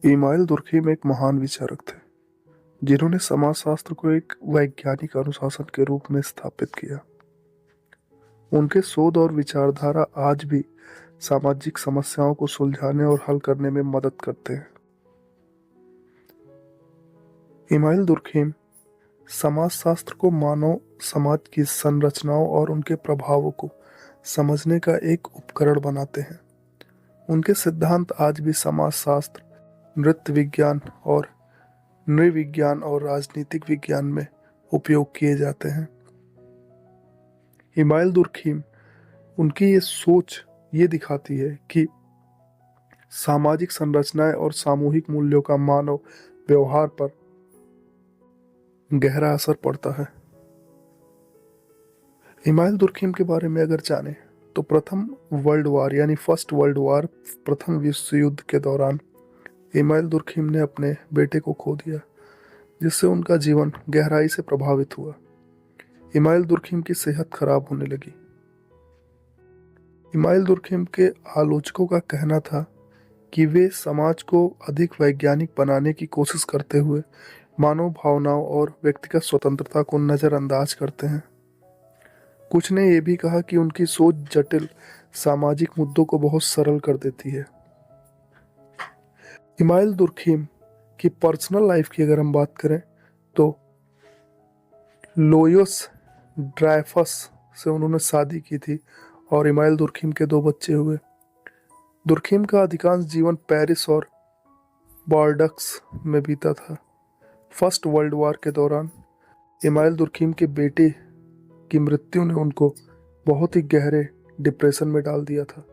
Email Durkheim एक महान विचारक थे जिन्होंने समाजशास्त्र को एक वैज्ञानिक अनुशासन के रूप में स्थापित किया। उनके शोध और विचारधारा आज भी सामाजिक समस्याओं को सुलझाने और हल करने में मदद करते हैं। इमाइल दुर्खीम समाजशास्त्र को मानव समाज की संरचनाओं और उनके प्रभावों को समझने का एक उपकरण बनाते हैं। उनके सिद्धांत आज भी समाजशास्त्र, नृत्य विज्ञान और नृविज्ञान और राजनीतिक विज्ञान में उपयोग किए जाते हैं। इमाइल दुर्खीम उनकी ये सोच ये दिखाती है कि सामाजिक संरचनाएं और सामूहिक मूल्यों का मानव व्यवहार पर गहरा असर पड़ता है। इमाइल दुर्खीम के बारे में अगर जानें तो प्रथम वर्ल्ड वार यानी फर्स्ट वर्ल्ड वार, प्रथम विश्व युद्ध के दौरान इमाइल दुर्खीम ने अपने बेटे को खो दिया, जिससे उनका जीवन गहराई से प्रभावित हुआ। इमाइल दुर्खीम की सेहत खराब होने लगी। इमाइल दुर्खीम के आलोचकों का कहना था कि वे समाज को अधिक वैज्ञानिक बनाने की कोशिश करते हुए मानव भावनाओं और व्यक्तिगत स्वतंत्रता को नज़रअंदाज करते हैं। कुछ ने यह भी कहा कि उनकी सोच जटिल सामाजिक मुद्दों को बहुत सरल कर देती है। इमाइल दुर्खीम की पर्सनल लाइफ की अगर हम बात करें तो लोयोस ड्रायफस से उन्होंने शादी की थी और इमाइल दुर्खीम के 2 बच्चे हुए। दुर्खीम का अधिकांश जीवन पेरिस और बॉर्डक्स में बीता था। फर्स्ट वर्ल्ड वार के दौरान इमाइल दुर्खीम के बेटे की मृत्यु ने उनको बहुत ही गहरे डिप्रेशन में डाल दिया था।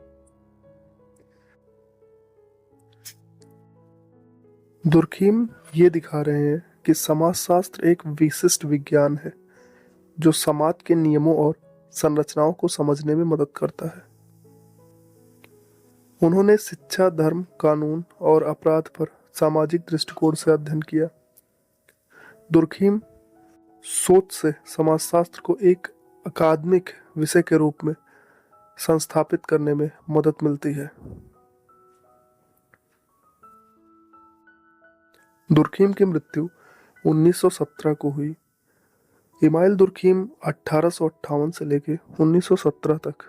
दुर्खीम ये दिखा रहे हैं कि समाजशास्त्र एक विशिष्ट विज्ञान है जो समाज के नियमों और संरचनाओं को समझने में मदद करता है। उन्होंने शिक्षा, धर्म, कानून और अपराध पर सामाजिक दृष्टिकोण से अध्ययन किया। दुर्खीम सोच से समाजशास्त्र को एक अकादमिक विषय के रूप में संस्थापित करने में मदद मिलती है। दुर्खीम की मृत्यु 1917 को हुई। इमाइल दुर्खीम 1858 से लेकर 1917 तक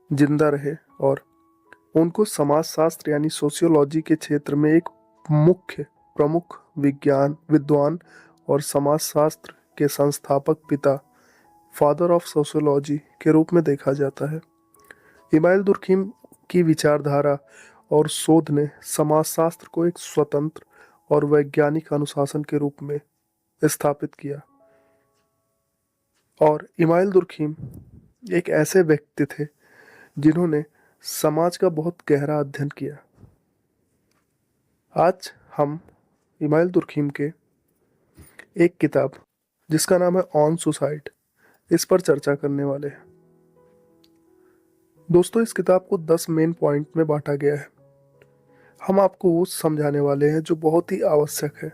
जिंदा रहे और उनको समाजशास्त्र यानी सोशियोलॉजी के क्षेत्र में एक मुख्य प्रमुख विद्वान और समाजशास्त्र के संस्थापक पिता, फादर ऑफ सोशियोलॉजी के रूप में देखा जाता है। इमाइल दुर्खीम की विचारधारा और शोध ने समाजशास्त्र को एक स्वतंत्र और वैज्ञानिक अनुशासन के रूप में स्थापित किया। और इमाइल दुर्खीम एक ऐसे व्यक्ति थे जिन्होंने समाज का बहुत गहरा अध्ययन किया। आज हम इमाइल दुर्खीम के एक किताब जिसका नाम है ऑन सुसाइड, इस पर चर्चा करने वाले हैं। दोस्तों, इस किताब को 10 मेन पॉइंट में बांटा गया है। हम आपको वो समझाने वाले हैं जो बहुत ही आवश्यक है।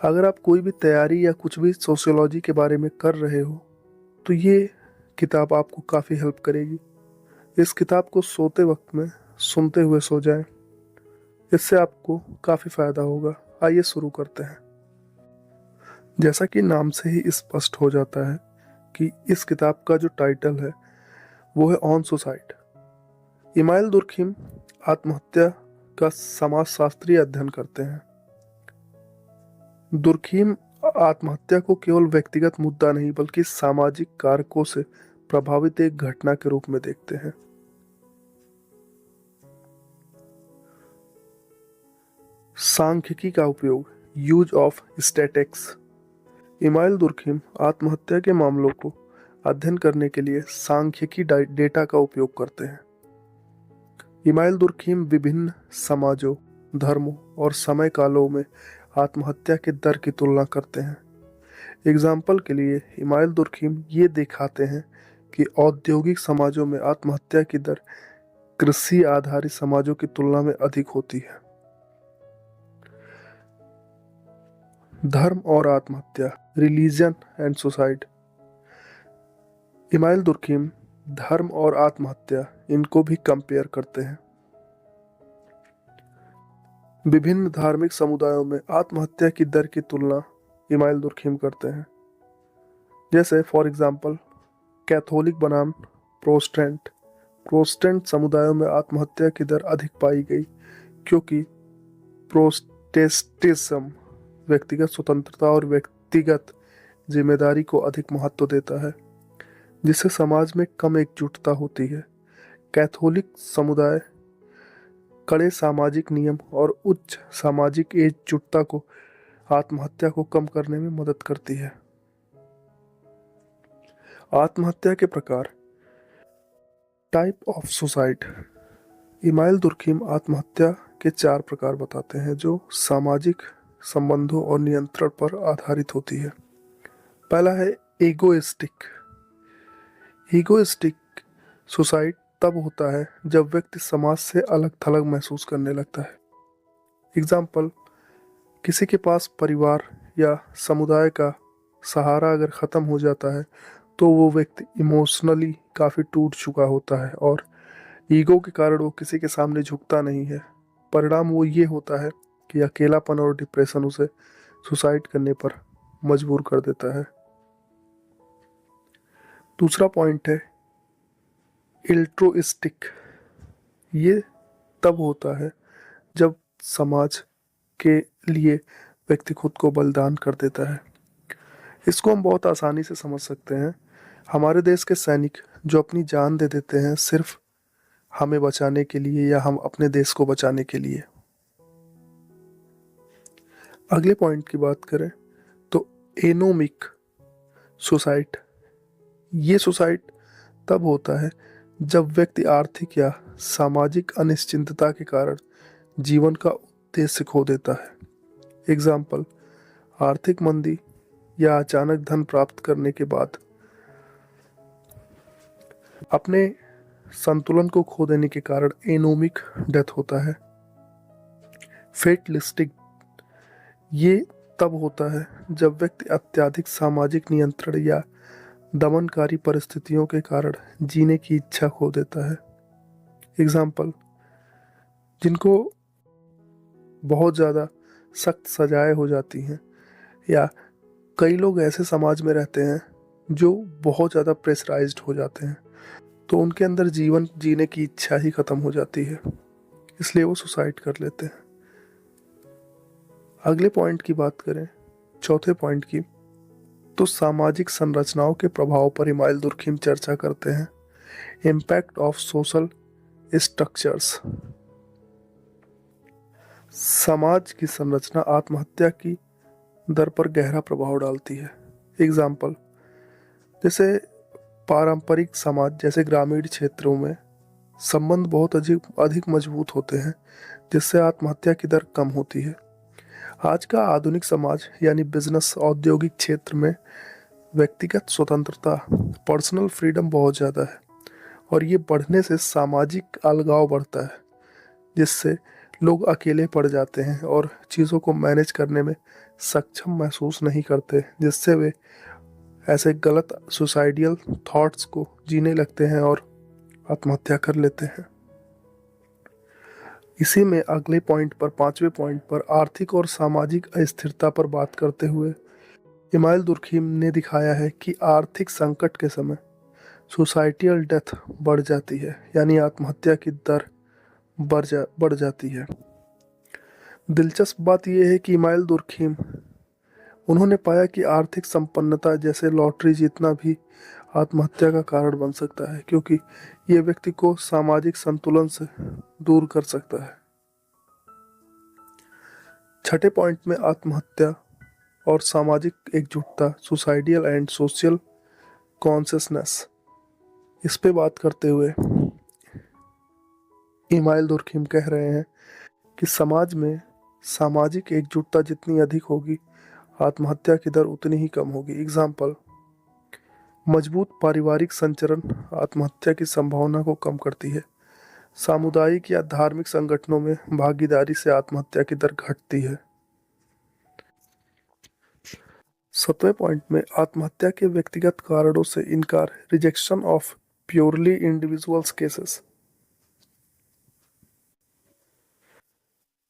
अगर आप कोई भी तैयारी या कुछ भी सोशियोलॉजी के बारे में कर रहे हो तो ये किताब आपको काफ़ी हेल्प करेगी। इस किताब को सोते वक्त में सुनते हुए सो जाएं, इससे आपको काफ़ी फायदा होगा। आइए शुरू करते हैं। जैसा कि नाम से ही स्पष्ट हो जाता है कि इस किताब का जो टाइटल है वो है ऑन सुसाइड। इमाइल दुर्खीम आत्महत्या का समाजशास्त्रीय अध्ययन करते हैं। दुर्खीम आत्महत्या को केवल व्यक्तिगत मुद्दा नहीं बल्कि सामाजिक कारकों से प्रभावित एक घटना के रूप में देखते हैं। सांख्यिकी का उपयोग, use of statics. Email Durkheim आत्महत्या के मामलों को अध्ययन करने के लिए सांख्यिकी डेटा का उपयोग करते हैं। इमाइल दुर्खीम विभिन्न समाजों, धर्मों और समय कालों में आत्महत्या के दर की तुलना करते हैं। एग्जाम्पल के लिए इमाइल दुर्खीम ये दिखाते हैं कि औद्योगिक समाजों में आत्महत्या की दर कृषि आधारित समाजों की तुलना में अधिक होती है। धर्म और आत्महत्या, religion and suicide. Email Durkheim धर्म और आत्महत्या इनको भी कंपेयर करते हैं। विभिन्न धार्मिक समुदायों में आत्महत्या की दर की तुलना इमाइल दुर्खिम करते हैं। जैसे फॉर एग्जाम्पल कैथोलिक बनाम प्रोटेस्टेंट। प्रोटेस्टेंट समुदायों में आत्महत्या की दर अधिक पाई गई क्योंकि प्रोटेस्टेंटिज्म व्यक्तिगत स्वतंत्रता और व्यक्तिगत जिम्मेदारी को अधिक महत्व देता है, जिससे समाज में कम एकजुटता होती है। कैथोलिक समुदाय कड़े सामाजिक नियम और उच्च सामाजिक एकजुटता को आत्महत्या को कम करने में मदद करती है। आत्महत्या के प्रकार। Type of suicide. Email Durkheim आत्महत्या के 4 प्रकार बताते हैं जो सामाजिक संबंधों और नियंत्रण पर आधारित होती है। पहला है ईगोइस्टिक। ईगोइस्टिक सुसाइड तब होता है जब व्यक्ति समाज से अलग थलग महसूस करने लगता है। एग्जाम्पल, किसी के पास परिवार या समुदाय का सहारा अगर ख़त्म हो जाता है तो वो व्यक्ति इमोशनली काफ़ी टूट चुका होता है और ईगो के कारण वो किसी के सामने झुकता नहीं है। परिणाम वो ये होता है कि अकेलापन और डिप्रेशन उसे सुसाइड करने पर मजबूर कर देता है। दूसरा पॉइंट है इल्ट्रोइस्टिक। ये तब होता है जब समाज के लिए व्यक्ति खुद को बलिदान कर देता है। इसको हम बहुत आसानी से समझ सकते हैं। हमारे देश के सैनिक जो अपनी जान दे देते हैं सिर्फ हमें बचाने के लिए या हम अपने देश को बचाने के लिए। अगले पॉइंट की बात करें तो एनोमिक सुसाइड। ये सुसाइड तब होता है जब व्यक्ति आर्थिक या सामाजिक अनिश्चितता के कारण जीवन का उद्देश्य खो देता है। एग्जाम्पल, आर्थिक मंदी या अचानक धन प्राप्त करने के बाद अपने संतुलन को खो देने के कारण एनोमिक डेथ होता है। फेटलिस्टिक। ये तब होता है जब व्यक्ति अत्यधिक सामाजिक नियंत्रण या दमनकारी परिस्थितियों के कारण जीने की इच्छा खो देता है। एग्जाम्पल, जिनको बहुत ज़्यादा सख्त सजाएं हो जाती हैं या कई लोग ऐसे समाज में रहते हैं जो बहुत ज़्यादा प्रेशराइज्ड हो जाते हैं तो उनके अंदर जीवन जीने की इच्छा ही ख़त्म हो जाती है, इसलिए वो सुसाइड कर लेते हैं। अगले पॉइंट की बात करें, चौथे पॉइंट की, तो सामाजिक संरचनाओं के प्रभाव पर इमाइल दुर्खिम चर्चा करते हैं। Impact of social structures. समाज की संरचना आत्महत्या की दर पर गहरा प्रभाव डालती है। एग्जाम्पल, जैसे पारंपरिक समाज जैसे ग्रामीण क्षेत्रों में संबंध बहुत अधिक मजबूत होते हैं जिससे आत्महत्या की दर कम होती है। आज का आधुनिक समाज यानी बिजनेस औद्योगिक क्षेत्र में व्यक्तिगत स्वतंत्रता पर्सनल फ्रीडम बहुत ज़्यादा है और ये बढ़ने से सामाजिक अलगाव बढ़ता है जिससे लोग अकेले पड़ जाते हैं और चीज़ों को मैनेज करने में सक्षम महसूस नहीं करते, जिससे वे ऐसे गलत सुसाइडियल थॉट्स को जीने लगते हैं और आत्महत्या कर लेते हैं। इसी में अगले पॉइंट पर, पांचवें पॉइंट पर, आर्थिक और सामाजिक अस्थिरता पर बात करते हुए इमाइल दुर्खिम ने दिखाया है कि आर्थिक संकट के समय सुसाइडियल डेथ बढ़ जाती है, यानी आत्महत्या की दर बढ़ जाती है। दिलचस्प बात यह है कि इमाइल दुर्खिम उन्होंने पाया कि आर्थिक संपन्नता जैसे लॉटरी जीतना भी आत्महत्या का कारण बन सकता है क्योंकि ये व्यक्ति को सामाजिक संतुलन से दूर कर सकता है। छठे पॉइंट में आत्महत्या और सामाजिक एकजुटता, सुसाइडियल एंड सोशल कॉन्शियसनेस, इस पे बात करते हुए इमाइल दुर्खिम कह रहे हैं कि समाज में सामाजिक एकजुटता जितनी अधिक होगी आत्महत्या की दर उतनी ही कम होगी। एग्जाम्पल, मजबूत पारिवारिक संचरण आत्महत्या की संभावना को कम करती है। सामुदायिक या धार्मिक संगठनों में भागीदारी से आत्महत्या की दर घटती है। सातवें पॉइंट में आत्महत्या के व्यक्तिगत कारणों से इनकार, rejection of purely individuals cases.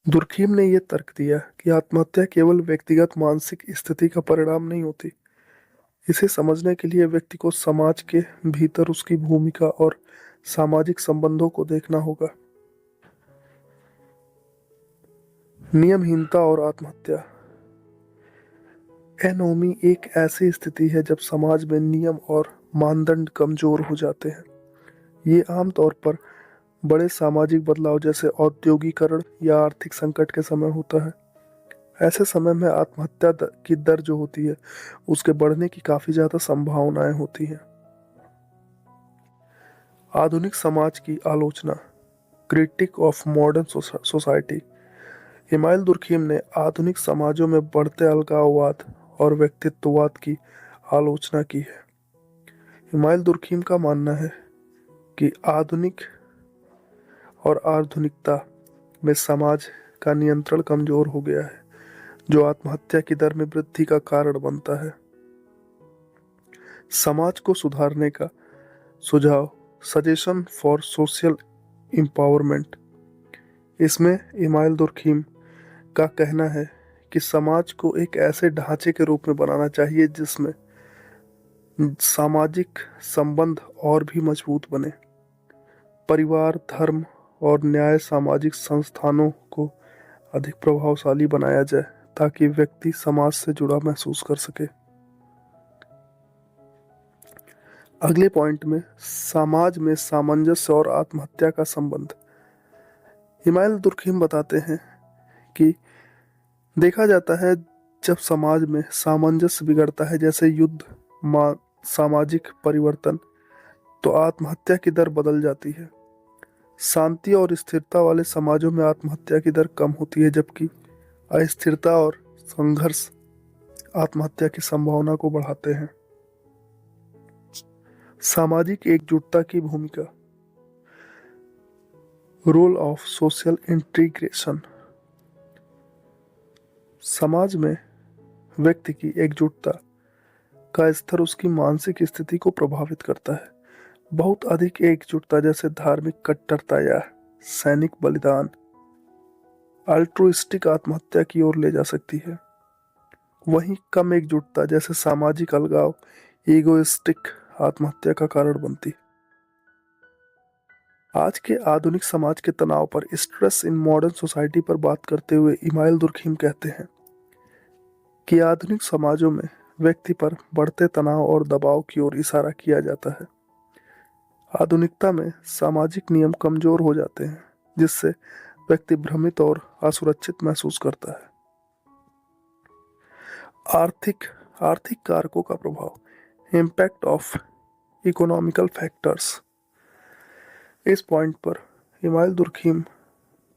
Durkheim ने यह तर्क दिया कि आत्महत्या केवल व्यक्तिगत मानसिक स्थिति का परिणाम नहीं होती। इसे समझने के लिए व्यक्ति को समाज के भीतर उसकी भूमिका और सामाजिक संबंधों को देखना होगा। नियमहीनता और आत्महत्या। एनोमी एक ऐसी स्थिति है जब समाज में नियम और मानदंड कमजोर हो जाते हैं। ये आमतौर पर बड़े सामाजिक बदलाव जैसे औद्योगिकरण या आर्थिक संकट के समय होता है। ऐसे समय में आत्महत्या की दर जो होती है उसके बढ़ने की काफी ज्यादा संभावनाएं होती हैं। आधुनिक समाज की आलोचना। Critic of modern society. Email Durkheim ने आधुनिक समाजों में बढ़ते अलगाववाद और व्यक्तित्ववाद की आलोचना की है। इमाइल दुर्खीम का मानना है कि आधुनिक और आधुनिकता में समाज का नियंत्रण कमजोर हो गया है, जो आत्महत्या की दर में वृद्धि का कारण बनता है। समाज को सुधारने का सुझाव। Suggestion for social empowerment. इसमें इमाइल दुर्खीम का कहना है कि समाज को एक ऐसे ढांचे के रूप में बनाना चाहिए जिसमें सामाजिक संबंध और भी मजबूत बने। परिवार, धर्म और न्याय सामाजिक संस्थानों को अधिक प्रभावशाली बनाया जाए ताकि व्यक्ति समाज से जुड़ा महसूस कर सके। अगले पॉइंट में समाज में सामंजस्य और आत्महत्या का संबंध। इमाइल दुर्खीम बताते हैं कि देखा जाता है जब समाज में सामंजस्य बिगड़ता है, जैसे युद्ध, सामाजिक परिवर्तन, तो आत्महत्या की दर बदल जाती है। शांति और स्थिरता वाले समाजों में आत्महत्या की दर कम होती है, जबकि अस्थिरता और संघर्ष आत्महत्या की संभावना को बढ़ाते हैं। सामाजिक एकजुटता की भूमिका। Role of social integration. समाज में व्यक्ति की एकजुटता का स्तर उसकी मानसिक स्थिति को प्रभावित करता है। बहुत अधिक एकजुटता, जैसे धार्मिक कट्टरता या सैनिक बलिदान, अल्ट्रुइस्टिक आत्महत्या की ओर ले जा सकती है। वहीं कम एकजुटता, जैसे सामाजिक अलगाव, ईगोइस्टिक आत्महत्या का कारण बनती। आज के आधुनिक समाज के तनाव पर, स्ट्रेस इन मॉडर्न सोसाइटी पर बात करते हुए इमाइल दुर्खीम कहते हैं कि आधुनिक समाजों में व्यक्ति पर बढ़ते तनाव और दबाव की ओर इशारा किया जाता है। आधुनिकता में सामाजिक नियम कमजोर हो जाते हैं, जिससे व्यक्ति भ्रमित और असुरक्षित महसूस करता है। आर्थिक कारकों का प्रभाव। Impact of economical factors. इस पॉइंट पर इमाइल दुर्खीम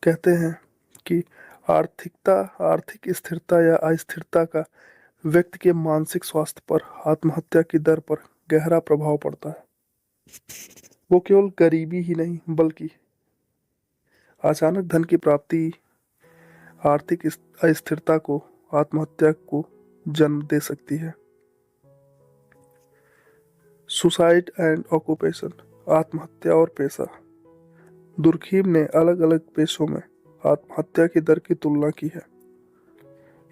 कहते हैं कि आर्थिक स्थिरता या अस्थिरता का व्यक्ति के मानसिक स्वास्थ्य पर, आत्महत्या की दर पर गहरा प्रभाव पड़ता है। वो केवल गरीबी ही नहीं बल्कि अचानक धन की प्राप्ति आर्थिक अस्थिरता को आत्महत्या को जन्म दे सकती है। Suicide and occupation. आत्महत्या और पेशा। दुर्खीम ने अलग अलग पेशों में आत्महत्या की दर की तुलना की है।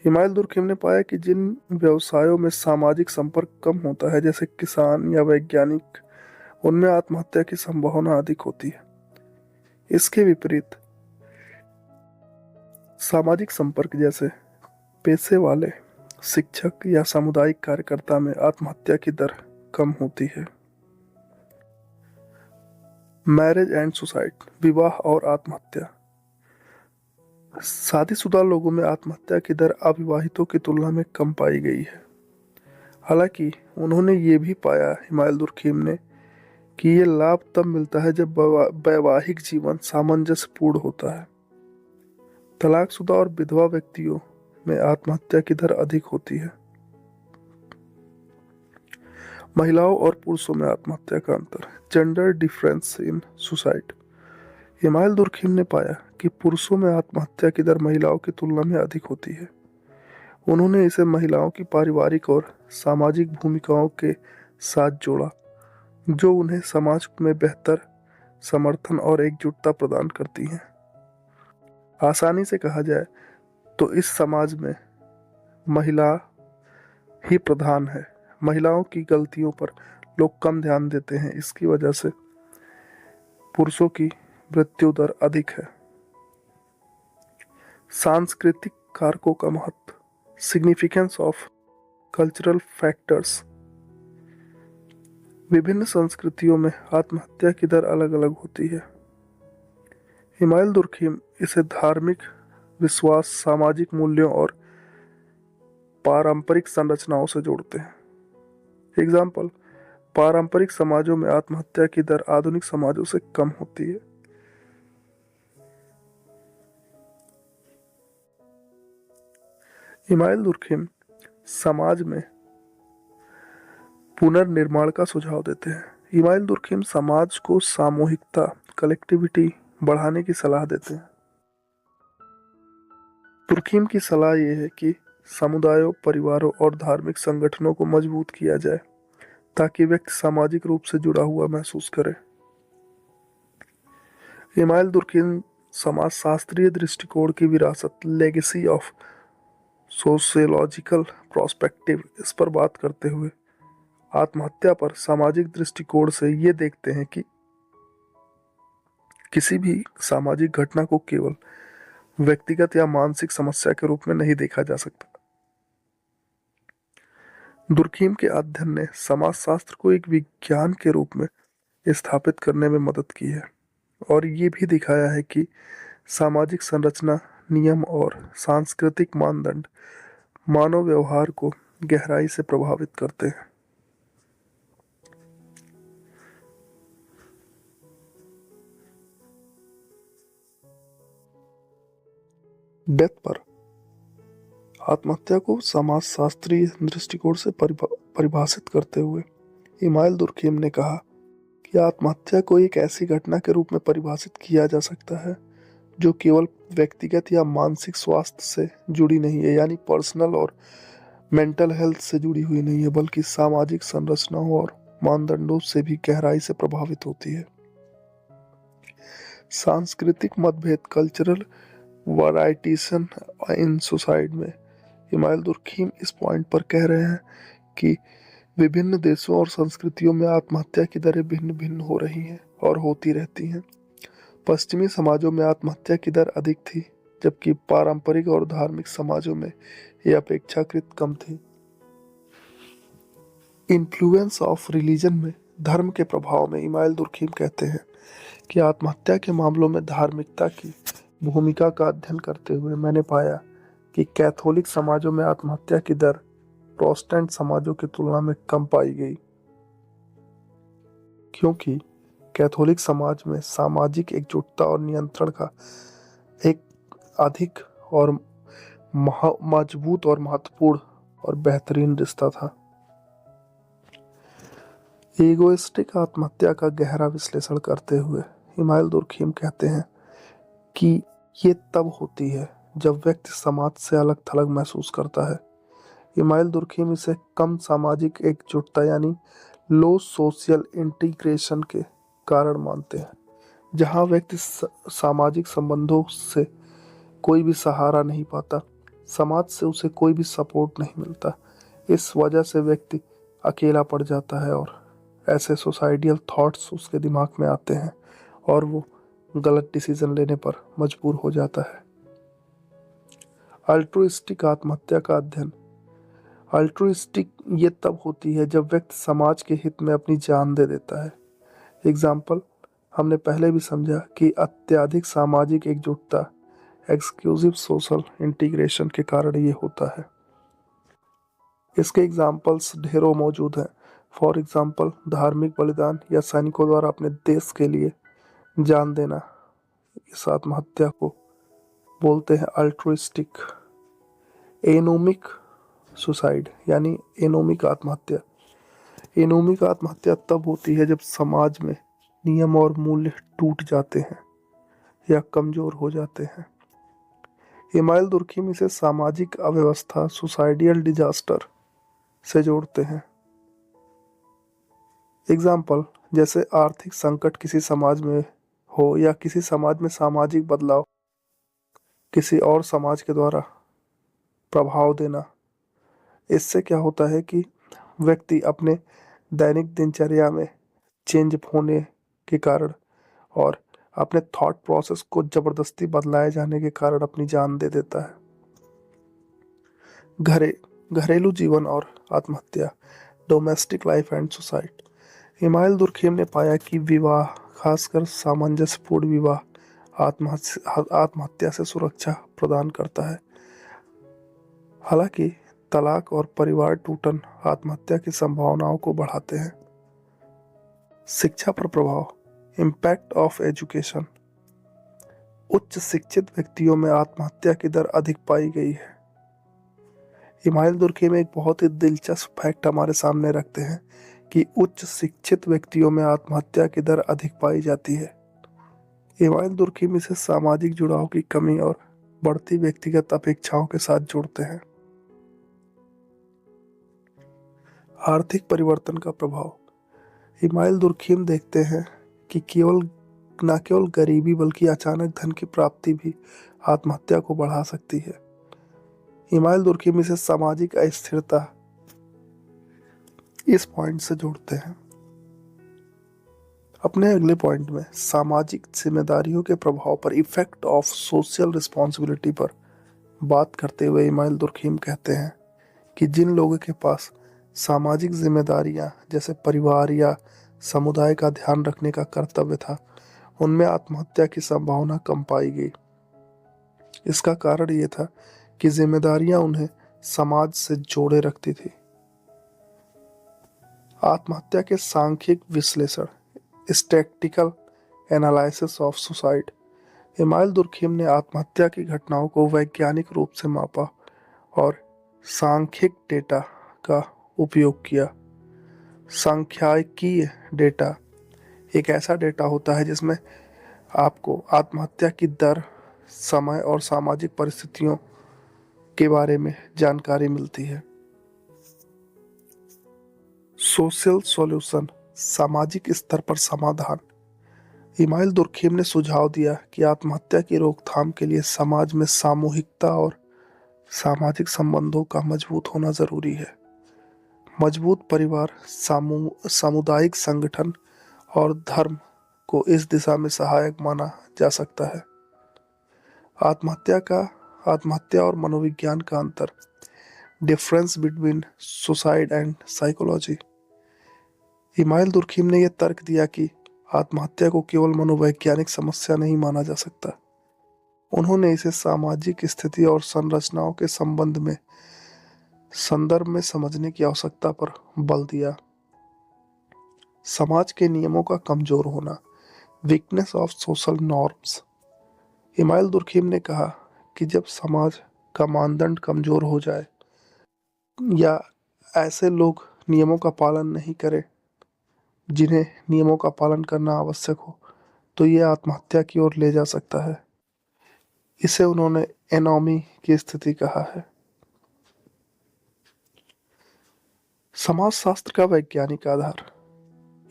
इमाइल दुर्खीम ने पाया कि जिन व्यवसायों में सामाजिक संपर्क कम होता है, जैसे किसान या वैज्ञानिक, उनमें आत्महत्या की संभावना अधिक होती है। इसके विपरीत सामाजिक संपर्क जैसे पेशे वाले शिक्षक या सामुदायिक कार्यकर्ता में आत्महत्या की दर कम होती है। Marriage and suicide. विवाह और आत्महत्या। शादीशुदा लोगों में आत्महत्या की दर अविवाहितों की तुलना में कम पाई गई है। हालांकि उन्होंने ये भी पाया, इमाइल दुर्खीम ने, कि ये लाभ तब मिलता है जब वैवाहिक जीवन सामंजस्यपूर्ण होता है। तलाकशुदा और विधवा व्यक्तियों में आत्महत्या की दर अधिक होती है। महिलाओं और पुरुषों में आत्महत्या का अंतर। Gender difference in suicide. Email Durkheim ने पाया कि पुरुषों में आत्महत्या की दर महिलाओं की तुलना में अधिक होती है। उन्होंने इसे महिलाओं की पारिवारिक और सामाजिक भूमिकाओं के साथ जोड़ा, जो उन्हें समाज में बेहतर समर्थन और एकजुटता प्रदान करती हैं। आसानी से कहा जाए तो इस समाज में महिला ही प्रधान है। महिलाओं की गलतियों पर लोग कम ध्यान देते हैं, इसकी वजह से पुरुषों की मृत्यु दर अधिक है। सांस्कृतिक कारकों का महत्व, सिग्निफिकेंस ऑफ कल्चरल फैक्टर्स। विभिन्न संस्कृतियों में आत्महत्या की दर अलग अलग होती है। इमाइल दुर्खिम इसे धार्मिक विश्वास, सामाजिक मूल्यों और पारंपरिक संरचनाओं से जोड़ते हैं। एग्जाम्पल, पारंपरिक समाजों में आत्महत्या की दर आधुनिक समाजों से कम होती है। इमाइल दुर्खिम समाज में पुनर्निर्माण का सुझाव देते हैं। इमाइल दुर्खिम समाज को सामूहिकता, कलेक्टिविटी बढ़ाने की सलाह देते हैं। दुर्खिम की सलाह यह है कि समुदायों, परिवारों और धार्मिक संगठनों को मजबूत किया जाए ताकि व्यक्ति सामाजिक रूप से जुड़ा हुआ महसूस करे। इमाइल दुर्खिम समाजशास्त्रीय दृष्टिकोण की विरासत, लेगेसी ऑफ सोशियोलॉजिकल प्रोस्पेक्टिव, इस पर बात करते हुए आत्महत्या पर सामाजिक दृष्टिकोण से ये देखते हैं कि किसी भी सामाजिक घटना को केवल व्यक्तिगत या मानसिक समस्या के रूप में नहीं देखा जा सकता। दुर्खिम के अध्ययन ने समाजशास्त्र को एक विज्ञान के रूप में स्थापित करने में मदद की है और ये भी दिखाया है कि सामाजिक संरचना, नियम और सांस्कृतिक मानदंड मानव व्यवहार को गहराई से प्रभावित करते हैं। डेथ पर आत्महत्या को समाजशास्त्रीय दृष्टिकोण से परिभाषित करते हुए इमाइल दुर्खिम ने कहा कि आत्महत्या को एक ऐसी घटना के रूप में परिभाषित किया जा सकता है जो केवल व्यक्तिगत या मानसिक स्वास्थ्य से जुड़ी नहीं है, यानी पर्सनल और मेंटल हेल्थ से जुड़ी हुई नहीं है, बल्कि सामाजिक संरचनाओं और मानदंडों से भी गहराई से प्रभावित होती है। सांस्कृतिक मतभेद, कल्चरल वैराइटीशन इन सोसाइटी में इमाइल दुर्खिम इस पॉइंट पर कह रहे हैं कि विभिन्न देशों और संस्कृतियों में आत्महत्या की दरें भिन्न भिन्न हो रही हैं और होती रहती हैं। पश्चिमी समाजों में आत्महत्या की दर अधिक थी, जबकि पारंपरिक और धार्मिक समाजों में यह अपेक्षाकृत कम थी। इन्फ्लुएंस ऑफ रिलीजन में धर्म के प्रभाव में इमाइल दुर्खिम कहते हैं कि आत्महत्या के मामलों में धार्मिकता की भूमिका का अध्ययन करते हुए मैंने पाया कि कैथोलिक समाजों में आत्महत्या की दर प्रोटेस्टेंट समाजों की तुलना में कम पाई गई, क्योंकि कैथोलिक समाज में सामाजिक एकजुटता और नियंत्रण का एक अधिक और मजबूत और महत्वपूर्ण और बेहतरीन रिश्ता था। ईगोइस्टिक आत्महत्या का गहरा विश्लेषण करते हुए इमाइल दुर्खिम कहते हैं कि ये तब होती है जब व्यक्ति समाज से अलग थलग महसूस करता है। इमाइल दुर्खिम इसे कम सामाजिक एकजुटता यानी लो सोशल इंटीग्रेशन के कारण मानते हैं, जहां व्यक्ति सामाजिक संबंधों से कोई भी सहारा नहीं पाता, समाज से उसे कोई भी सपोर्ट नहीं मिलता। इस वजह से व्यक्ति अकेला पड़ जाता है और ऐसे सोसाइडियल थॉट्स उसके दिमाग में आते हैं और वो गलत डिसीजन लेने पर मजबूर हो जाता है। अल्ट्रुइस्टिक आत्महत्या का अध्ययन। अल्ट्रुइस्टिक ये तब होती है जब व्यक्ति समाज के हित में अपनी जान दे देता है। एग्जाम्पल, हमने पहले भी समझा कि अत्यधिक सामाजिक एकजुटता, एक्सक्लूसिव सोशल इंटीग्रेशन के कारण ये होता है। इसके एग्जाम्पल्स ढेरों मौजूद हैं। फॉर एग्जाम्पल, धार्मिक बलिदान या सैनिकों द्वारा अपने देश के लिए जान देना, इस आत्महत्या को बोलते हैं अल्ट्रुइस्टिक। एनोमिक सुसाइड यानी एनोमिक आत्महत्या। एनोमिक आत्महत्या तब होती है जब समाज में नियम और मूल्य टूट जाते हैं या कमजोर हो जाते हैं। इमाइल दुर्खिम इसे सामाजिक अव्यवस्था, सुसाइडियल डिजास्टर से जोड़ते हैं। एग्जाम्पल, जैसे आर्थिक संकट किसी समाज में हो या किसी समाज में सामाजिक बदलाव किसी और समाज के द्वारा प्रभाव देना। इससे क्या होता है कि व्यक्ति अपने दैनिक दिनचर्या में चेंज होने के कारण और अपने थॉट प्रोसेस को जबरदस्ती बदलाए जाने के कारण अपनी जान दे देता है। घरे घरेलू जीवन और आत्महत्या, domestic life and suicide. Email Durkheim ने पाया कि विवाह, खासकर सामंजस्यपूर्ण विवाह, आत्महत्या से सुरक्षा प्रदान करता है। हालांकि तलाक और परिवार टूटन आत्महत्या की संभावनाओं को बढ़ाते हैं। शिक्षा पर प्रभाव, इम्पैक्ट ऑफ एजुकेशन। उच्च शिक्षित व्यक्तियों में आत्महत्या की दर अधिक पाई गई है। इमाइल दुर्खेम एक बहुत ही दिलचस्प फैक्ट हमारे सामने रखते हैं कि उच्च शिक्षित व्यक्तियों में आत्महत्या की दर अधिक पाई जाती है। इमाइल दुर्खेम इसे सामाजिक जुड़ाव की कमी और बढ़ती व्यक्तिगत अपेक्षाओं के साथ जोड़ते हैं। आर्थिक परिवर्तन का प्रभाव, इमाइल दुर्खेम देखते हैं कि न केवल गरीबी बल्कि अचानक धन की प्राप्ति भी आत्महत्या को बढ़ा सकती है। इमाइल दुर्खेम इसे सामाजिक अस्थिरता इस पॉइंट से जोड़ते हैं। अपने अगले पॉइंट में सामाजिक जिम्मेदारियों के प्रभाव पर, इफेक्ट ऑफ सोशल रिस्पॉन्सिबिलिटी पर बात करते हुए इमाइल दुर्खेम कहते हैं कि जिन लोगों के पास सामाजिक जिम्मेदारियां जैसे परिवार या समुदाय का ध्यान रखने का कर्तव्य था, उनमें आत्महत्या की संभावना कम पाई गई। इसका कारण ये था कि जिम्मेदारियां उन्हें समाज से जोड़े रखती थी। आत्महत्या के सांख्यिक विश्लेषण, statistical analysis of suicide. Email Durkheim ने आत्महत्या की घटनाओं को वैज्ञानिक रूप से मापा और सांख्यिक डेटा का उपयोग किया। सांख्यिकीय डेटा एक ऐसा डेटा होता है जिसमें आपको आत्महत्या की दर, समय और सामाजिक परिस्थितियों के बारे में जानकारी मिलती है। सोशल सॉल्यूशन, सामाजिक स्तर पर समाधान। इमाइल दुर्खेम ने सुझाव दिया कि आत्महत्या की रोकथाम के लिए समाज में सामूहिकता और सामाजिक संबंधों का मजबूत होना जरूरी है। मजबूत परिवार, सामुदायिक संगठन और धर्म को इस दिशा में सहायक माना जा सकता है। आत्महत्या और मनोविज्ञान का अंतर, difference between suicide and psychology. Email Durkheim ने यह तर्क दिया कि आत्महत्या को केवल मनोवैज्ञानिक समस्या नहीं माना जा सकता। उन्होंने इसे सामाजिक स्थिति और संरचनाओं के संदर्भ में समझने की आवश्यकता पर बल दिया। समाज के नियमों का कमजोर होना, weakness of social norms. Email Durkheim ने कहा कि जब समाज का मानदंड कमजोर हो जाए या ऐसे लोग नियमों का पालन नहीं करें जिन्हें नियमों का पालन करना आवश्यक हो, तो ये आत्महत्या की ओर ले जा सकता है। इसे उन्होंने एनोमी की स्थिति कहा है। समाजशास्त्र का वैज्ञानिक आधार,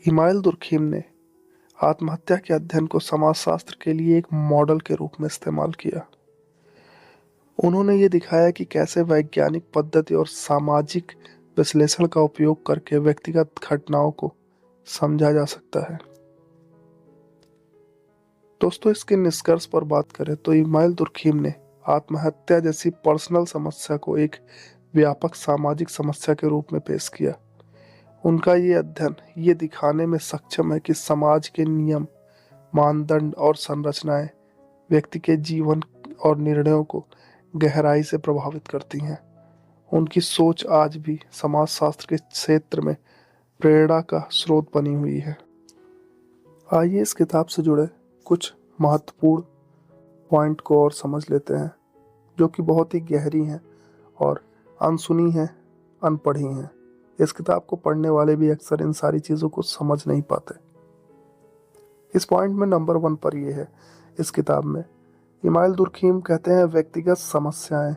इमाइल दुर्खेम ने आत्महत्या के अध्ययन को समाजशास्त्र के लिए एक मॉडल के रूप में इस्तेमाल किया। उन्होंने ये दिखाया कि कैसे वैज्ञानिक पद्धति और सामाजिक विश्लेषण का उपयोग करके व्यक्तिगत घटनाओं को समझा जा सकता है। दोस्तों, इसके निष्कर्ष पर बात करें तो इमाइल दुर्खेम ने आत्महत्या जैसी पर्सनल समस्या को एक व्यापक सामाजिक समस्या के रूप में पेश किया। उनका ये अध्ययन ये दिखाने में सक्षम है कि समाज के नियम, मानदंड और संरचनाएं व्यक्ति के जीवन और निर्णयों को गहराई से प्रभावित करती हैं। उनकी सोच आज भी समाजशास्त्र के क्षेत्र में प्रेरणा का स्रोत बनी हुई है। आइए इस किताब से जुड़े कुछ महत्वपूर्ण पॉइंट को और समझ लेते हैं, जो कि बहुत ही गहरी हैं और अनसुनी हैं, अनपढ़ी हैं। इस किताब को पढ़ने वाले भी अक्सर इन सारी चीज़ों को समझ नहीं पाते। इस पॉइंट में नंबर 1 पर यह है, इस किताब में इमाइल दुर्खेम कहते हैं व्यक्तिगत समस्याएं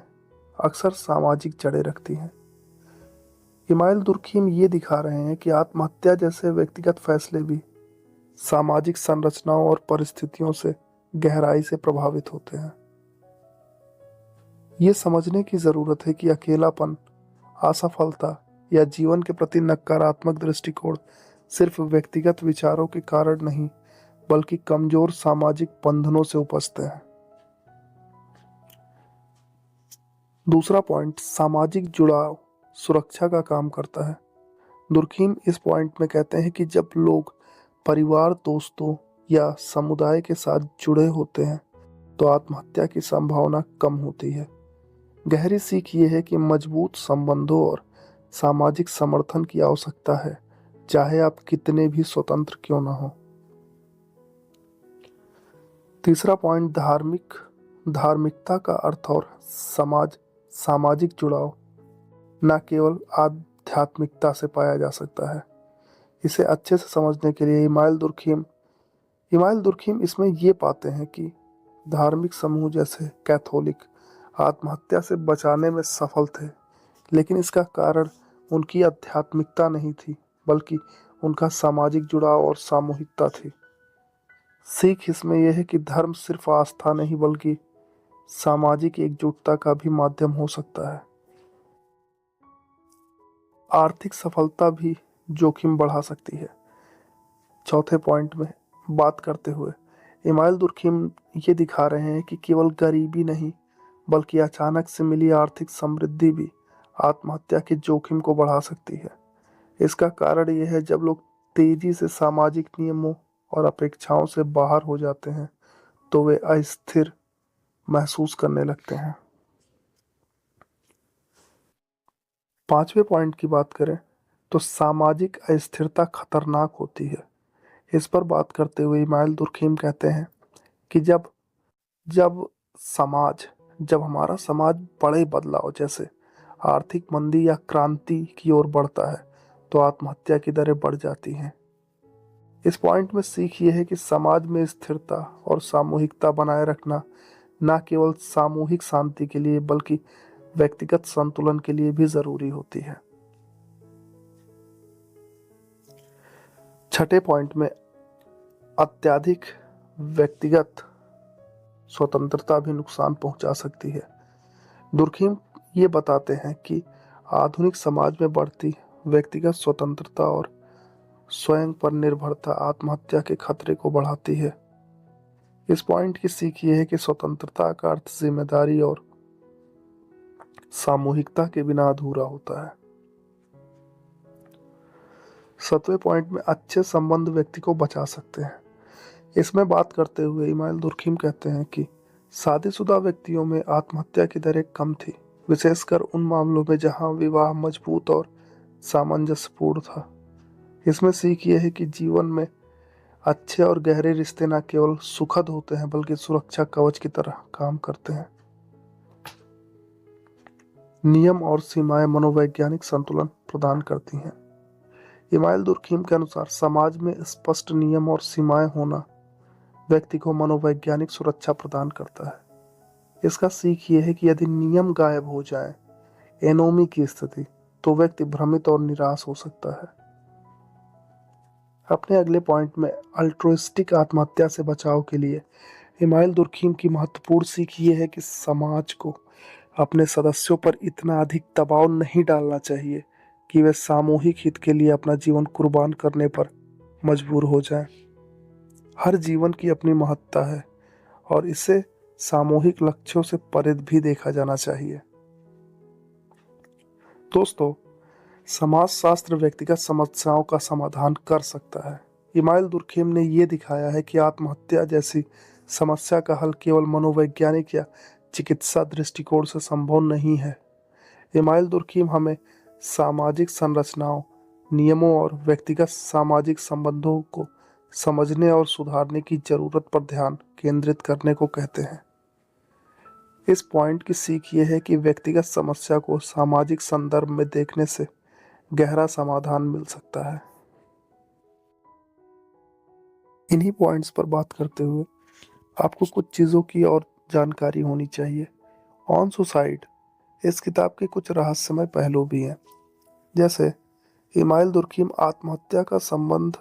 अक्सर सामाजिक जड़ें रखती हैं। इमाइल दुर्खेम ये दिखा रहे हैं कि आत्महत्या जैसे व्यक्तिगत फैसले भी सामाजिक संरचनाओं और परिस्थितियों से गहराई से प्रभावित होते हैं। ये समझने की ज़रूरत है कि अकेलापन, असफलता या जीवन के प्रति नकारात्मक दृष्टिकोण सिर्फ व्यक्तिगत विचारों के कारण नहीं, बल्कि कमजोर सामाजिक बंधनों से उपजते हैं। दूसरा पॉइंट, सामाजिक जुड़ाव सुरक्षा का काम करता है। दुर्खीम इस पॉइंट में कहते हैं कि जब लोग परिवार, दोस्तों या समुदाय के साथ जुड़े होते हैं तो आत्महत्या की संभावना कम होती है। गहरी सीख ये है कि मजबूत संबंधों और सामाजिक समर्थन की आवश्यकता है, चाहे आप कितने भी स्वतंत्र क्यों न हो। तीसरा पॉइंट, धार्मिकता का अर्थ और सामाजिक जुड़ाव न केवल आध्यात्मिकता से पाया जा सकता है। इसे अच्छे से समझने के लिए इमाइल दुर्खीम इसमें ये पाते हैं कि धार्मिक समूह जैसे कैथोलिक आत्महत्या से बचाने में सफल थे, लेकिन इसका कारण उनकी आध्यात्मिकता नहीं थी, बल्कि उनका सामाजिक जुड़ाव और सामूहिकता थी। सीख इसमें यह है कि धर्म सिर्फ आस्था नहीं, बल्कि सामाजिक एकजुटता का भी माध्यम हो सकता है। आर्थिक सफलता भी जोखिम बढ़ा सकती है। चौथे पॉइंट में बात करते हुए इमाइल दुर्खीम ये दिखा रहे हैं कि केवल गरीबी नहीं, बल्कि अचानक से मिली आर्थिक समृद्धि भी आत्महत्या के जोखिम को बढ़ा सकती है। इसका कारण यह है, जब लोग तेजी से सामाजिक नियमों और अपेक्षाओं से बाहर हो जाते हैं तो वे अस्थिर महसूस करने लगते हैं। पांचवें पॉइंट की बात करें तो सामाजिक अस्थिरता खतरनाक होती है। इस पर बात करते हुए इमाइल दुर्खीम कहते हैं कि जब जब जब हमारा समाज बड़े बदलाव जैसे आर्थिक मंदी या क्रांति की ओर बढ़ता है तो आत्महत्या की दरें बढ़ जाती हैं। इस पॉइंट में सीख ये है कि समाज में स्थिरता और सामूहिकता बनाए रखना न केवल सामूहिक शांति के लिए, बल्कि व्यक्तिगत संतुलन के लिए भी जरूरी होती है। छठे पॉइंट में अत्यधिक व्यक्तिगत स्वतंत्रता भी नुकसान पहुंचा सकती है। दुर्खीम ये बताते हैं कि आधुनिक समाज में बढ़ती व्यक्तिगत स्वतंत्रता और स्वयं पर निर्भरता आत्महत्या के खतरे को बढ़ाती है। इस पॉइंट की सीख ये है कि स्वतंत्रता का अर्थ जिम्मेदारी और सामूहिकता के बिना अधूरा होता है। सातवें पॉइंट में अच्छे संबंध व्यक्ति को बचा सकते हैं। इसमें बात करते हुए इमाइल दुर्खीम कहते हैं कि शादीशुदा व्यक्तियों में आत्महत्या की दरें कम थी, विशेषकर उन मामलों में जहां विवाह मजबूत और सामंजस्यपूर्ण था। इसमें सीख ये है कि जीवन में अच्छे और गहरे रिश्ते न केवल सुखद होते हैं, बल्कि सुरक्षा कवच की तरह काम करते हैं। नियम और सीमाएं मनोवैज्ञानिक संतुलन प्रदान करती हैं। इमाइल दुर्खीम के अनुसार समाज में स्पष्ट नियम और सीमाएं होना व्यक्ति को मनोवैज्ञानिक सुरक्षा प्रदान करता है। इसका सीख ये है कि यदि नियम गायब हो जाए, एनोमी की स्थिति, तो व्यक्ति भ्रमित और निराश हो सकता है। अपने अगले पॉइंट में अल्ट्रुइस्टिक आत्महत्या से बचाव के लिए इमाइल दुर्खीम की महत्वपूर्ण सीख ये है कि समाज को अपने सदस्यों पर इतना अधिक दबाव नहीं डालना चाहिए कि वे सामूहिक हित के लिए अपना जीवन कुर्बान करने पर मजबूर हो जाएं। हर जीवन की अपनी महत्ता है और इसे सामूहिक लक्ष्यों से परे भी देखा जाना चाहिए। दोस्तों, समाजशास्त्र व्यक्तिगत समस्याओं का समाधान कर सकता है। इमाइल दुर्खीम ने यह दिखाया है कि आत्महत्या जैसी समस्या का हल केवल मनोवैज्ञानिक या चिकित्सा दृष्टिकोण से संभव नहीं है। इमाइल दुर्खीम हमें सामाजिक संरचनाओं, नियमों और व्यक्तिगत सामाजिक संबंधों को समझने और सुधारने की जरूरत पर ध्यान केंद्रित करने को कहते हैं। इस पॉइंट की सीख ये है कि व्यक्तिगत समस्या को सामाजिक संदर्भ में देखने से गहरा समाधान मिल सकता है। इन्हीं पॉइंट्स पर बात करते हुए आपको कुछ चीज़ों की और जानकारी होनी चाहिए। ऑन सुसाइड इस किताब के कुछ रहस्यमय पहलू भी हैं। जैसे इमाइल दुर्खीम आत्महत्या का संबंध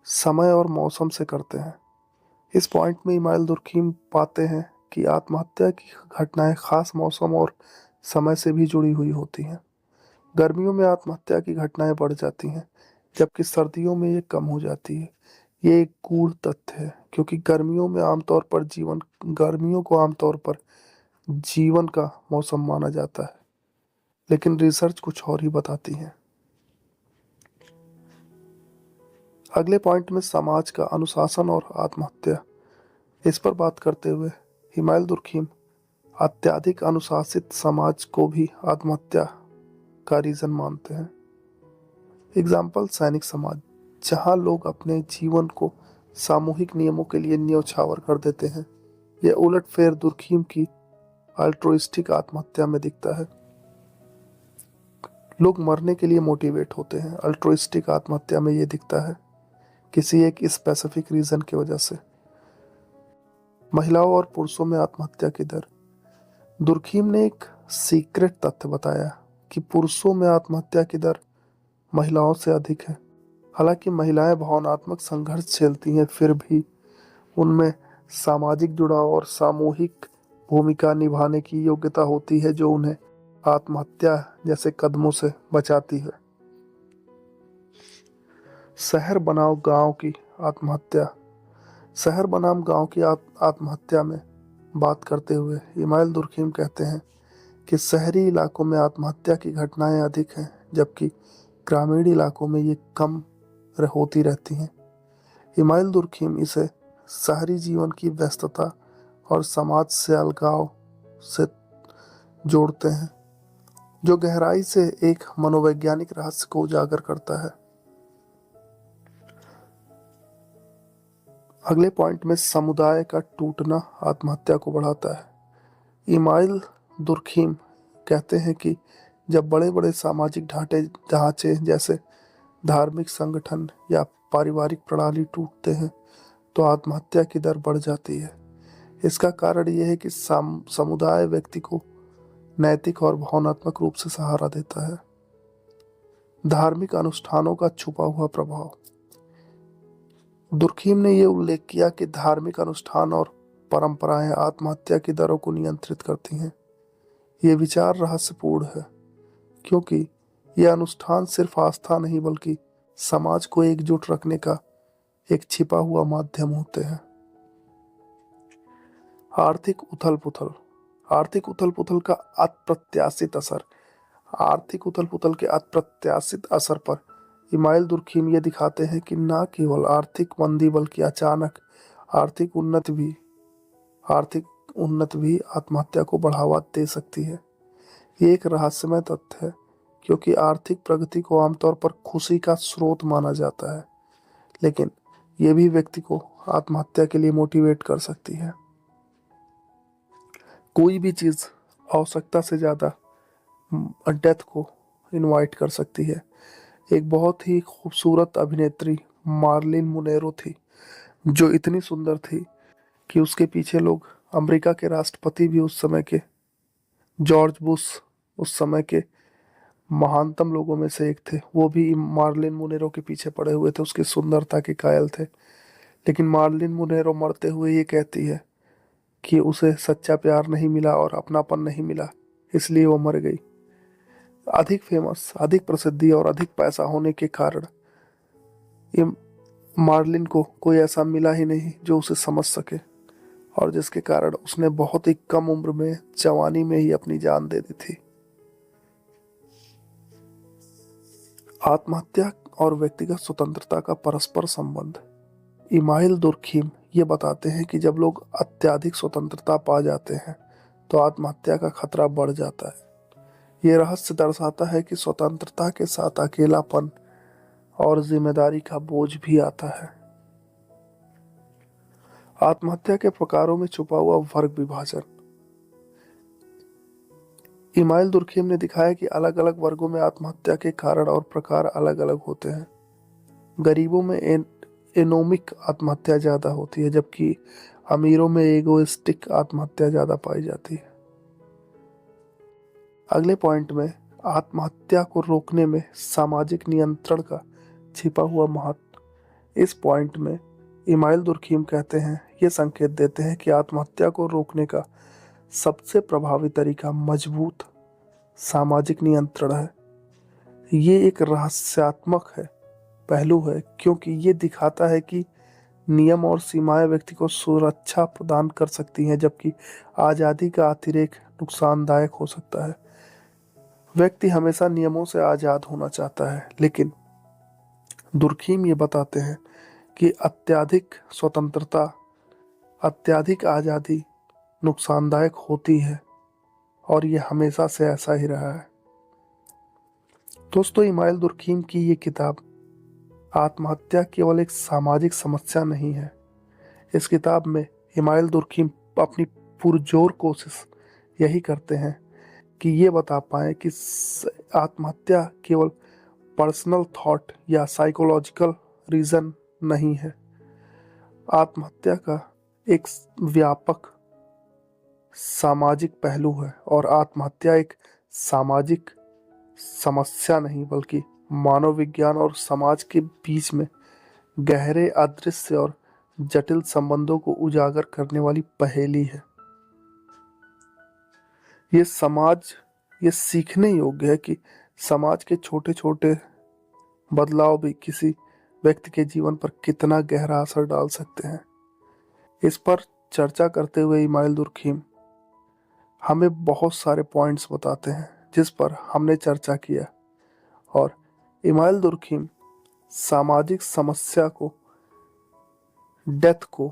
समय और मौसम से करते हैं। इस पॉइंट में इमाइल दुर्खीम पाते हैं कि आत्महत्या की घटनाएं खास मौसम और समय से भी जुड़ी हुई होती हैं। गर्मियों में आत्महत्या की घटनाएं बढ़ जाती हैं, जबकि सर्दियों में ये कम हो जाती है। ये एक गूढ़ तथ्य है, क्योंकि गर्मियों को आमतौर पर जीवन का मौसम माना जाता है, लेकिन रिसर्च कुछ और ही बताती है। अगले पॉइंट में समाज का अनुशासन और आत्महत्या, इस पर बात करते हुए हिमायल दुर्खिम अत्यधिक अनुशासित समाज को भी आत्महत्या का रीजन मानते हैं। एग्जाम्पल सैनिक समाज, जहां लोग अपने जीवन को सामूहिक नियमों के लिए न्यौछावर कर देते हैं। यह उलटफेर दुर्खिम की अल्ट्रुइस्टिक आत्महत्या में दिखता है। लोग मरने के लिए मोटिवेट होते हैं। अल्ट्रुइस्टिक आत्महत्या में यह दिखता है किसी एक स्पेसिफिक रीजन की वजह से। महिलाओं और पुरुषों में आत्महत्या की दर, दुर्खिम ने एक सीक्रेट तथ्य बताया कि पुरुषों में आत्महत्या की दर महिलाओं से अधिक है। हालांकि महिलाएं भावनात्मक संघर्ष झेलती हैं, फिर भी उनमें सामाजिक जुड़ाव और सामूहिक भूमिका निभाने की योग्यता होती है, जो उन्हें आत्महत्या जैसे कदमों से बचाती है। शहर बनाम गांव की आत्महत्या, शहर बनाम गांव की आत्महत्या में बात करते हुए हिमायल दुर्खिम कहते हैं कि शहरी इलाकों में आत्महत्या की घटनाएं अधिक हैं, जबकि ग्रामीण इलाकों में ये कम होती रहती हैं। हिमायल दुर्खिम इसे शहरी जीवन की व्यस्तता और समाज से अलगाव से जोड़ते हैं, जो गहराई से एक मनोवैज्ञानिक रहस्य को उजागर करता है। अगले पॉइंट में समुदाय का टूटना आत्महत्या को बढ़ाता है। हिमायल दुर्खिम कहते हैं कि जब बड़े बड़े सामाजिक ढांचे जैसे धार्मिक संगठन या पारिवारिक प्रणाली टूटते हैं, तो आत्महत्या की दर बढ़ जाती है। इसका कारण यह है कि समुदाय व्यक्ति को नैतिक और भावनात्मक रूप से सहारा देता है। धार्मिक अनुष्ठानों का छुपा हुआ प्रभाव, दुर्खिम ने यह उल्लेख किया कि धार्मिक अनुष्ठान और परंपराएं आत्महत्या की दरों को नियंत्रित करती हैं। ये विचार रहस्यपूर्ण है, क्योंकि यह अनुष्ठान सिर्फ आस्था नहीं बल्कि समाज को एकजुट रखने का एक छिपा हुआ माध्यम होते हैं। आर्थिक उथल पुथल, आर्थिक उथल पुथल का अप्रत्याशित असर, आर्थिक उथल पुथल के अप्रत्याशित असर पर हिमायल दुर्खिम ये दिखाते हैं कि न केवल आर्थिक मंदी बल्कि अचानक आर्थिक उन्नति भी आत्महत्या को बढ़ावा दे सकती है। ये एक रहस्यमय तथ्य है, क्योंकि आर्थिक प्रगति को आमतौर पर खुशी का स्रोत माना जाता है, लेकिन ये भी व्यक्ति को आत्महत्या के लिए मोटिवेट कर सकती है। कोई भी चीज़ आवश्यकता से ज़्यादा डेथ को इनवाइट कर सकती है। एक बहुत ही खूबसूरत अभिनेत्री मार्लिन मोनेरो थी, जो इतनी सुंदर थी कि उसके पीछे लोग, अमेरिका के राष्ट्रपति भी उस समय के जॉर्ज बुश, उस समय के महानतम लोगों में से एक थे, वो भी मार्लिन मोनेरो के पीछे पड़े हुए थे, उसकी सुंदरता के कायल थे। लेकिन मार्लिन मोनेरो मरते हुए ये कहती है कि उसे सच्चा प्यार नहीं मिला और अपनापन नहीं मिला, इसलिए वो मर गई। अधिक फेमस, अधिक प्रसिद्धि और अधिक पैसा होने के कारण ये मार्लिन को कोई ऐसा मिला ही नहीं जो उसे समझ सके, और जिसके कारण उसने बहुत ही कम उम्र में, जवानी में ही अपनी जान दे दी थी। आत्महत्या और व्यक्तिगत स्वतंत्रता का परस्पर संबंध, हिमायल दुर्खिम ये बताते हैं कि जब लोग अत्यधिक स्वतंत्रता पा जाते हैं तो आत्महत्या का खतरा बढ़ जाता है। ये रहस्य दर्शाता है कि स्वतंत्रता के साथ अकेलापन और जिम्मेदारी का बोझ भी आता है। आत्महत्या के प्रकारों में छुपा हुआ वर्ग विभाजन, हिमायल दुर्खिम ने दिखाया कि अलग अलग वर्गों में आत्महत्या के कारण और प्रकार अलग अलग होते हैं। गरीबों में एनोमिक आत्महत्या ज़्यादा होती है, जबकि अमीरों में एगोइस्टिक आत्महत्या ज़्यादा पाई जाती है। अगले पॉइंट में आत्महत्या को रोकने में सामाजिक नियंत्रण का छिपा हुआ महत्व, इस पॉइंट में हिमायल दुर्खिम कहते हैं ये संकेत देते हैं कि आत्महत्या को रोकने का सबसे प्रभावी तरीका मजबूत सामाजिक नियंत्रण है। ये एक रहस्यात्मक है पहलू है, क्योंकि ये दिखाता है कि नियम और सीमाएं व्यक्ति को सुरक्षा प्रदान कर सकती हैं, जबकि आज़ादी का अतिरेक नुकसानदायक हो सकता है। व्यक्ति हमेशा नियमों से आज़ाद होना चाहता है, लेकिन दुर्खीम ये बताते हैं कि अत्यधिक स्वतंत्रता, अत्यधिक आज़ादी नुकसानदायक होती है, और ये हमेशा से ऐसा ही रहा है। दोस्तों, इमाइल दुर्खीम की ये किताब आत्महत्या केवल एक सामाजिक समस्या नहीं है। इस किताब में इमाइल दुर्खीम अपनी पुरजोर कोशिश यही करते हैं कि ये बता पाए कि आत्महत्या केवल पर्सनल थॉट या साइकोलॉजिकल रीज़न नहीं है। आत्महत्या का एक व्यापक सामाजिक पहलू है, और आत्महत्या एक सामाजिक समस्या नहीं बल्कि मानव विज्ञान और समाज के बीच में गहरे, अदृश्य और जटिल संबंधों को उजागर करने वाली पहेली है। ये सीखने योग्य है कि समाज के छोटे छोटे बदलाव भी किसी व्यक्ति के जीवन पर कितना गहरा असर डाल सकते हैं। इस पर चर्चा करते हुए इमाइल दुर्खीम हमें बहुत सारे पॉइंट्स बताते हैं जिस पर हमने चर्चा किया, और इमाइल दुर्खीम सामाजिक समस्या को, डेथ को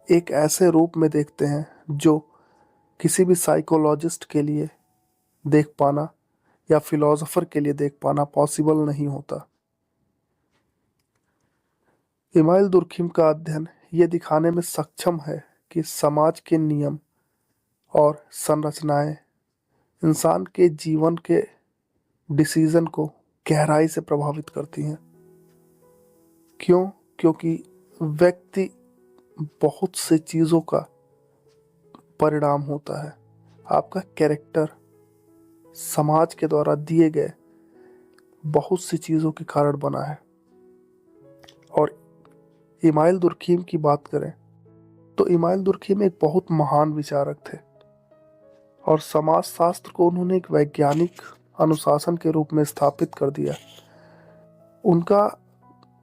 एक ऐसे रूप में देखते हैं जो किसी भी साइकोलॉजिस्ट के लिए देख पाना या फिलोसोफर के लिए देख पाना पॉसिबल नहीं होता। इमाइल दुर्खीम का अध्ययन ये दिखाने में सक्षम है कि समाज के नियम और संरचनाएं इंसान के जीवन के डिसीजन को गहराई से प्रभावित करती हैं। क्यों? क्योंकि व्यक्ति बहुत से चीज़ों का परिणाम होता है। आपका कैरेक्टर समाज के द्वारा दिए गए बहुत सी चीज़ों के कारण बना है। और इमाइल दुर्खीम की बात करें तो इमाइल दुर्खीम एक बहुत महान विचारक थे, और समाजशास्त्र को उन्होंने एक वैज्ञानिक अनुशासन के रूप में स्थापित कर दिया। उनका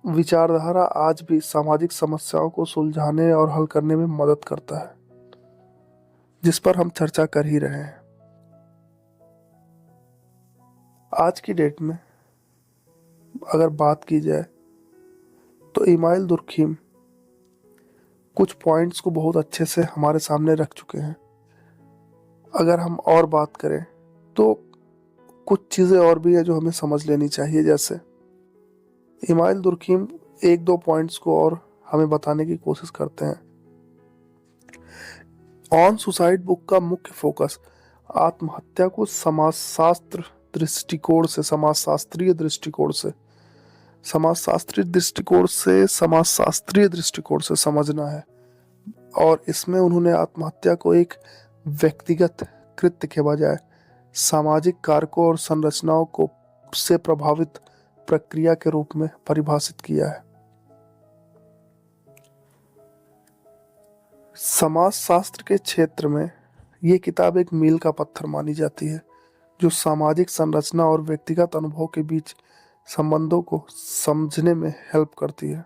विचारधारा आज भी सामाजिक समस्याओं को सुलझाने और हल करने में मदद करता है, जिस पर हम चर्चा कर ही रहे हैं। आज की डेट में अगर बात की जाए तो इमाइल दुर्खीम कुछ पॉइंट्स को बहुत अच्छे से हमारे सामने रख चुके हैं। अगर हम और बात करें तो कुछ चीज़ें और भी है जो हमें समझ लेनी चाहिए। जैसे इमाइल दुर्खीम एक दो पॉइंट्स को और हमें बताने की कोशिश करते हैं। ऑन सुसाइड बुक का मुख्य फोकस आत्महत्या को समाजशास्त्रीय दृष्टिकोण से समझना है, और इसमें उन्होंने आत्महत्या को एक व्यक्तिगत कृत्य के बजाय सामाजिक कारकों और संरचनाओं को से प्रभावित प्रक्रिया के रूप में परिभाषित किया है। समाजशास्त्र के क्षेत्र में ये किताब एक मील का पत्थर मानी जाती है, जो सामाजिक संरचना और व्यक्तिगत अनुभव के बीच संबंधों को समझने में हेल्प करती है।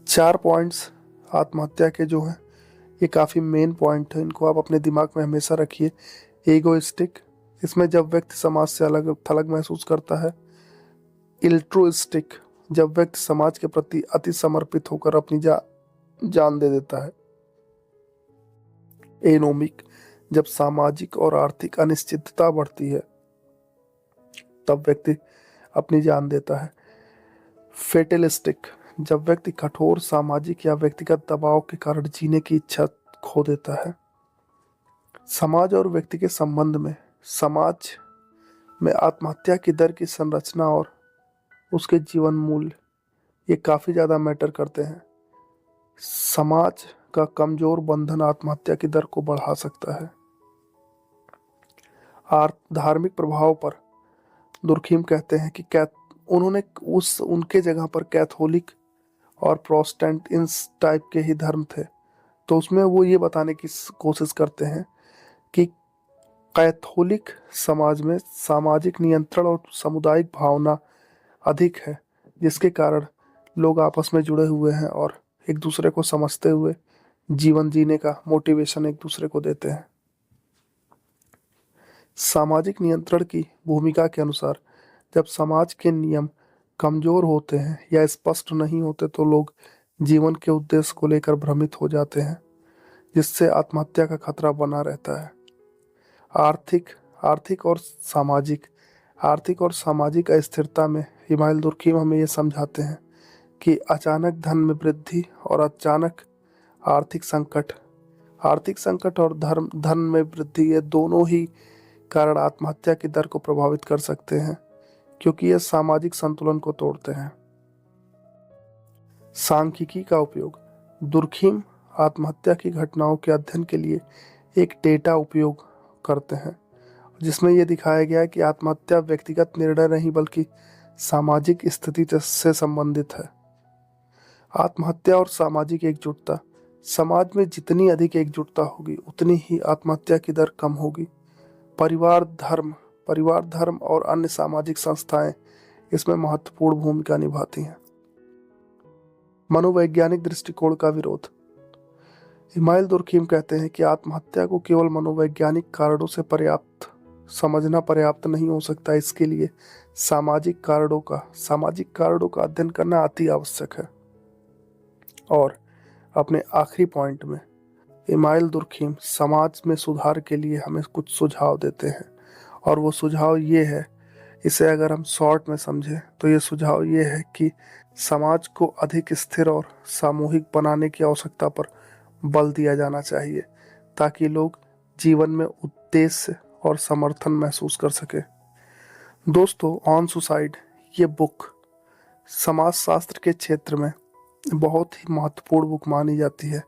4 पॉइंट्स आत्महत्या के जो हैं, ये काफ़ी मेन पॉइंट है, इनको आप अपने दिमाग में हमेशा रखिए। ईगोइस्टिक, इसमें जब व्यक्ति समाज से अलग थलग महसूस करता है। इल्ट्रुइस्टिक, जब व्यक्ति समाज के प्रति अति समर्पित होकर अपनी जान दे देता है। एनोमिक, जब सामाजिक और आर्थिक अनिश्चितता बढ़ती है तब व्यक्ति अपनी जान देता है। फेटलिस्टिक, जब व्यक्ति कठोर सामाजिक या व्यक्तिगत दबाव के कारण जीने की इच्छा खो देता है। समाज और व्यक्ति के संबंध में समाज में आत्महत्या की दर की संरचना और उसके जीवन मूल्य ये काफ़ी ज़्यादा मैटर करते हैं। समाज का कमजोर बंधन आत्महत्या की दर को बढ़ा सकता है। धार्मिक प्रभाव पर दुर्खीम कहते हैं कि उन्होंने उनके जगह पर कैथोलिक और प्रोटेस्टेंट इन टाइप के ही धर्म थे, तो उसमें वो ये बताने की कोशिश करते हैं कि कैथोलिक समाज में सामाजिक नियंत्रण और सामुदायिक भावना अधिक है, जिसके कारण लोग आपस में जुड़े हुए हैं और एक दूसरे को समझते हुए जीवन जीने का मोटिवेशन एक दूसरे को देते हैं। सामाजिक नियंत्रण की भूमिका के अनुसार जब समाज के नियम कमजोर होते हैं या स्पष्ट नहीं होते तो लोग जीवन के उद्देश्य को लेकर भ्रमित हो जाते हैं, जिससे आत्महत्या का खतरा बना रहता है। आर्थिक आर्थिक और सामाजिक आर्थिक और सामाजिक अस्थिरता में इमाइल दुर्खीम हमें ये समझाते हैं कि अचानक धन में वृद्धि और अचानक आर्थिक संकट और धन में वृद्धि, ये दोनों ही कारण आत्महत्या की दर को प्रभावित कर सकते हैं, क्योंकि ये सामाजिक संतुलन को तोड़ते हैं। सांख्यिकी का उपयोग। दुर्खीम आत्महत्या की घटनाओं के अध्ययन के लिए एक डेटा उपयोग करते हैं, जिसमें यह दिखाया गया है कि आत्महत्या व्यक्तिगत निर्णय नहीं बल्कि सामाजिक स्थिति से संबंधित है। आत्महत्या और सामाजिक एकजुटता। समाज में जितनी अधिक एकजुटता होगी उतनी ही आत्महत्या की दर कम होगी। परिवार धर्म और अन्य सामाजिक संस्थाएं इसमें महत्वपूर्ण भूमिका निभाती हैं। मनोवैज्ञानिक दृष्टिकोण का विरोध। इमाइल दुर्खीम कहते हैं कि आत्महत्या को केवल मनोवैज्ञानिक कारणों से समझना पर्याप्त नहीं हो सकता। इसके लिए सामाजिक कारणों का अध्ययन करना अति आवश्यक है। और अपने आखिरी पॉइंट में इमाइल दुर्खीम समाज में सुधार के लिए हमें कुछ सुझाव देते हैं, और वो सुझाव ये है, इसे अगर हम शॉर्ट में समझें तो ये सुझाव ये है कि समाज को अधिक स्थिर और सामूहिक बनाने की आवश्यकता पर बल दिया जाना चाहिए, ताकि लोग जीवन में उद्देश्य और समर्थन महसूस कर सके। दोस्तों, ऑन सुसाइड ये बुक समाजशास्त्र के क्षेत्र में बहुत ही महत्वपूर्ण बुक मानी जाती है।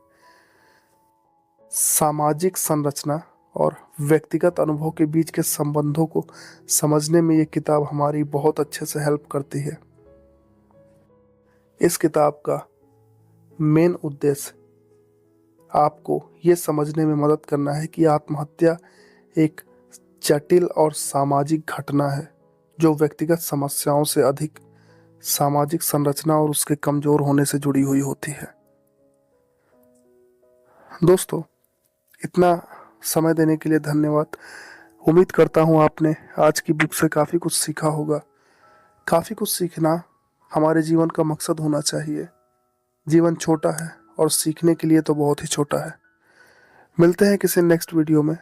सामाजिक संरचना और व्यक्तिगत अनुभव के बीच के संबंधों को समझने में ये किताब हमारी बहुत अच्छे से हेल्प करती है। इस किताब का मेन उद्देश्य आपको ये समझने में मदद करना है कि आत्महत्या एक जटिल और सामाजिक घटना है, जो व्यक्तिगत समस्याओं से अधिक सामाजिक संरचना और उसके कमजोर होने से जुड़ी हुई होती है। दोस्तों, इतना समय देने के लिए धन्यवाद। उम्मीद करता हूँ आपने आज की बुक से काफ़ी कुछ सीखा होगा। काफ़ी कुछ सीखना हमारे जीवन का मकसद होना चाहिए। जीवन छोटा है और सीखने के लिए तो बहुत ही छोटा है। मिलते हैं किसी नेक्स्ट वीडियो में।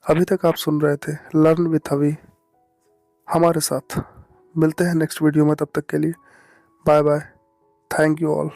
अभी तक आप सुन रहे थे लर्न विथ अवी हमारे साथ। मिलते हैं नेक्स्ट वीडियो में, तब तक के लिए bye bye. Thank you all.